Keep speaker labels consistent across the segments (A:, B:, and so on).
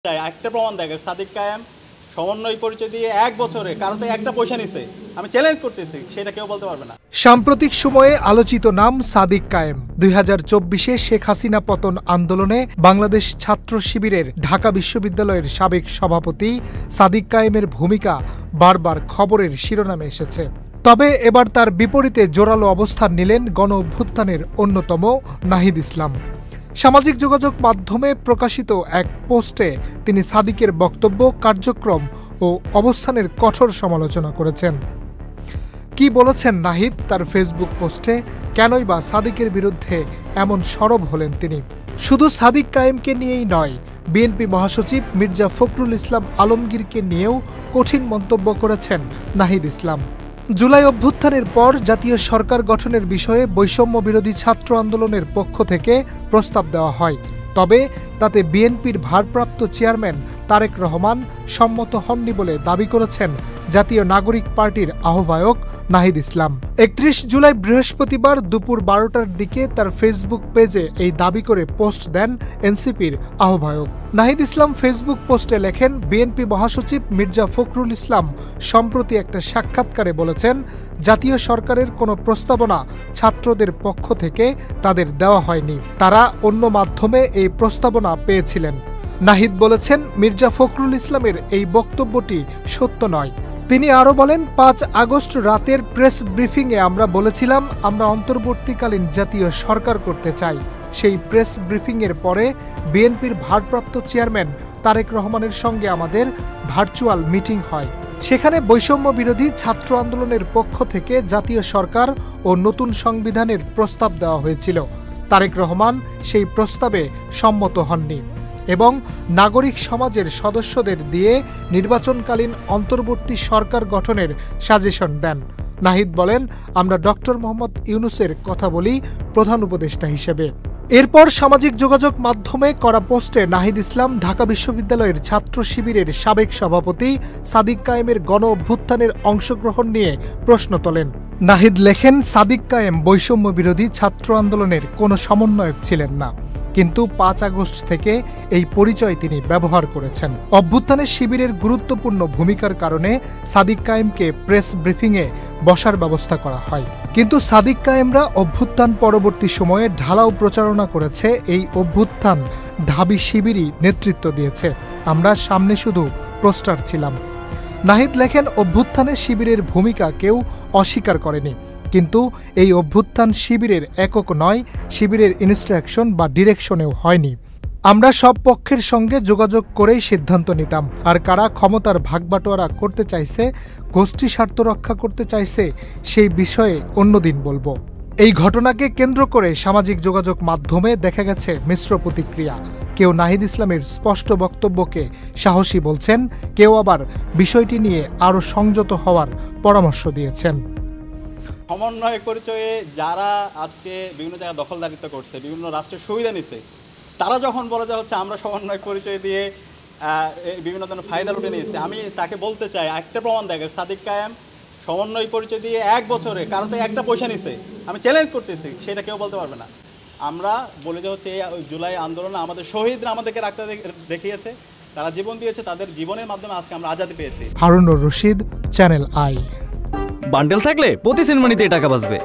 A: একটা প্রমাণ দেখে সাদিক কায়েম সমন্বয় পরিচয় দিয়ে 1 বছরে কারণ তো একটা পয়সা নিছে। আমি চ্যালেঞ্জ করতেছি, সেটা কেউ বলতে পারবে না।
B: সাম্প্রতিক সময়ে আলোচিত নাম সাদিক কায়েম। 2024-এ শেখ হাসিনা পতন আন্দোলনে বাংলাদেশ ছাত্র শিবিরের ঢাকা বিশ্ববিদ্যালয়ের সাবেক সভাপতি সাদিক কায়েমের ভূমিকা বারবার খবরের শিরোনামে এসেছে। তবে এবার তার বিপরীতে জোরালো অবস্থান নিলেন গণ অভ্যুত্থানের অন্যতম নাহিদ ইসলাম। সামাজিক যোগাযোগ মাধ্যমে প্রকাশিত এক পোস্টে তিনি সাদিকের বক্তব্য, কার্যক্রম ও অবস্থানের কঠোর সমালোচনা করেছেন। কি বলেছেন নাহিদ তার ফেসবুক পোস্টে? কেনই বা সাদিকের বিরুদ্ধে এমন সরব হলেন তিনি? শুধু সাদিক কায়েমকে নিয়েই নয়, বিএনপি মহাসচিব মির্জা ফখরুল ইসলাম আলমগীরকে নিয়েও কঠিন মন্তব্য করেছেন নাহিদ ইসলাম। জুলাই অভ্যুত্থানের পর জাতীয় সরকার গঠনের বিষয়ে বৈষম্য বিরোধী ছাত্র আন্দোলনের পক্ষ থেকে প্রস্তাব দেওয়া হয়। তবে তাতে বিএনপির ভারপ্রাপ্ত চেয়ারম্যান তারেক রহমান সম্মত হননি বলে দাবি করেছেন জাতীয় নাগরিক পার্টির আহ্বায়ক নাহিদ ইসলাম। 31 জুলাই বৃহস্পতিবার দুপুর 12টার দিকে তার ফেসবুক পেজে এই দাবি করে পোস্ট দেন এনসিপির আহ্বায়ক। নাহিদ ইসলাম ফেসবুক পোস্টে লেখেন, বিএনপি মহাসচিব মির্জা ফখরুল ইসলাম সম্প্রতি একটা সাক্ষাৎকারে বলেছেন, জাতীয় সরকারের কোনো প্রস্তাবনা ছাত্রদের পক্ষ থেকে তাদের দেওয়া হয়নি, তারা অন্য মাধ্যমে এই প্রস্তাবনা পেয়েছিলেন। নাহিদ বলেছেন, মির্জা ফখরুল ইসলামের এই বক্তব্যটি সত্য নয়। তিনি আরও বলেন, 5 আগস্ট রাতের প্রেস ব্রিফিংয়ে আমরা বলেছিলাম আমরা অন্তর্বর্তীকালীন জাতীয় সরকার করতে চাই। সেই প্রেস ব্রিফিংয়ের পরে বিএনপির ভারপ্রাপ্ত চেয়ারম্যান তারেক রহমানের সঙ্গে আমাদের ভার্চুয়াল মিটিং হয়। সেখানে বৈষম্য বিরোধী ছাত্র আন্দোলনের পক্ষ থেকে জাতীয় সরকার ও নতুন সংবিধানের প্রস্তাব দেওয়া হয়েছিল। তারেক রহমান সেই প্রস্তাবে সম্মত হননি এবং নাগরিক সমাজের সদস্যদের দিয়ে নির্বাচনকালীন অন্তর্বর্তী সরকার গঠনের সাজেশন দেন। নাহিদ বলেন, আমরা ডক্টর মোহাম্মদ ইউনূসের কথা বলি প্রধান উপদেষ্টা হিসেবে। এরপর সামাজিক যোগাযোগ মাধ্যমে করা পোস্টে নাহিদ ইসলাম ঢাকা বিশ্ববিদ্যালয়ের ছাত্র শিবিরের সাবেক সভাপতি সাদিক কায়েমের গণ অভ্যুত্থানের অংশগ্রহণ নিয়ে প্রশ্ন তোলেন। নাহিদ লেখেন, সাদিক কায়েম বৈষম্য বিরোধী ছাত্র আন্দোলনের কোনো সমন্বয়ক ছিলেন না, কিন্তু 5 আগস্ট থেকে এই পরিচয় তিনি ব্যবহার করেছেন। অভ্যুত্থানের শিবিরের গুরুত্বপূর্ণ ভূমিকার কারণে সাদিক কায়েমকে প্রেস ব্রিফিংয়ে বসার ব্যবস্থা করা হয়। কিন্তু সাদিক কায়েমরা অভ্যুত্থান পরবর্তী সময়ে ঢালাও প্রচারণা করেছে এই অভ্যুত্থান ঢাবি শিবিরই নেতৃত্ব দিয়েছে, আমরা সামনে শুধু পোস্টার ছিলাম। নাহিদ লেখেন, অভ্যুত্থানে শিবিরের ভূমিকা কেউ অস্বীকার করেনি, কিন্তু এই অভ্যুত্থান শিবিরের একক নয়, শিবিরের ইনস্ট্রাকশন বা ডিরেকশনেও হয়নি। আমরা সব পক্ষের সঙ্গে যোগাযোগ করেই সিদ্ধান্ত নিতাম, আর কারা ক্ষমতার ভাগবাটোয়ারা করতে চাইছে, গোষ্ঠী স্বার্থ রক্ষা করতে চাইছে, সেই বিষয়ে অন্যদিন বলবো। এই ঘটনাকে কেন্দ্র করে সামাজিক যোগাযোগ মাধ্যমে দেখা গেছে মিশ্র প্রতিক্রিয়া। কেউ নাহিদ ইসলামের স্পষ্ট বক্তব্যকে সাহসী বলছেন, কেউ আবার বিষয়টি নিয়ে আরও সংযত হওয়ার পরামর্শ দিয়েছেন।
A: সমন্বয় পরিচয়ে যারা আজকে বিভিন্ন জায়গায় দখলদারিত্ব করছে, বিভিন্ন রাষ্ট্রের সুবিধা নিচ্ছে, তারা যখন বলে যে হচ্ছে আমরা সমন্বয় পরিচয় দিয়ে বিভিন্ন ধরনের ফায়দা লুটে নিয়েছে, আমি তাকে বলতে চাই একটা প্রমাণ দেখে সাদিক কায়েম সমন্বয় পরিচয় দিয়ে 1 বছরে কারণ তো একটা পয়সা নিছে। আমি চ্যালেঞ্জ করতেছি, সেটা কেউ বলতে পারবে না। আমরা বলি যে হচ্ছে এই জুলাই আন্দোলনে আমাদের শহীদরা আমাদেরকে রাখতে দেখিয়েছে, তারা জীবন দিয়েছে, তাদের জীবনের মাধ্যমে আজকে আমরা আজাদি পেয়েছি।
B: Harunur Rashid, channel I.
C: Bundle থাকলে প্রতি সেনমানিতে টাকা বাঁচবে।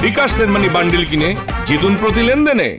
D: বিকাশ সেনমানি বান্ডেল কিনে জিতুন প্রতি লেনদেনে।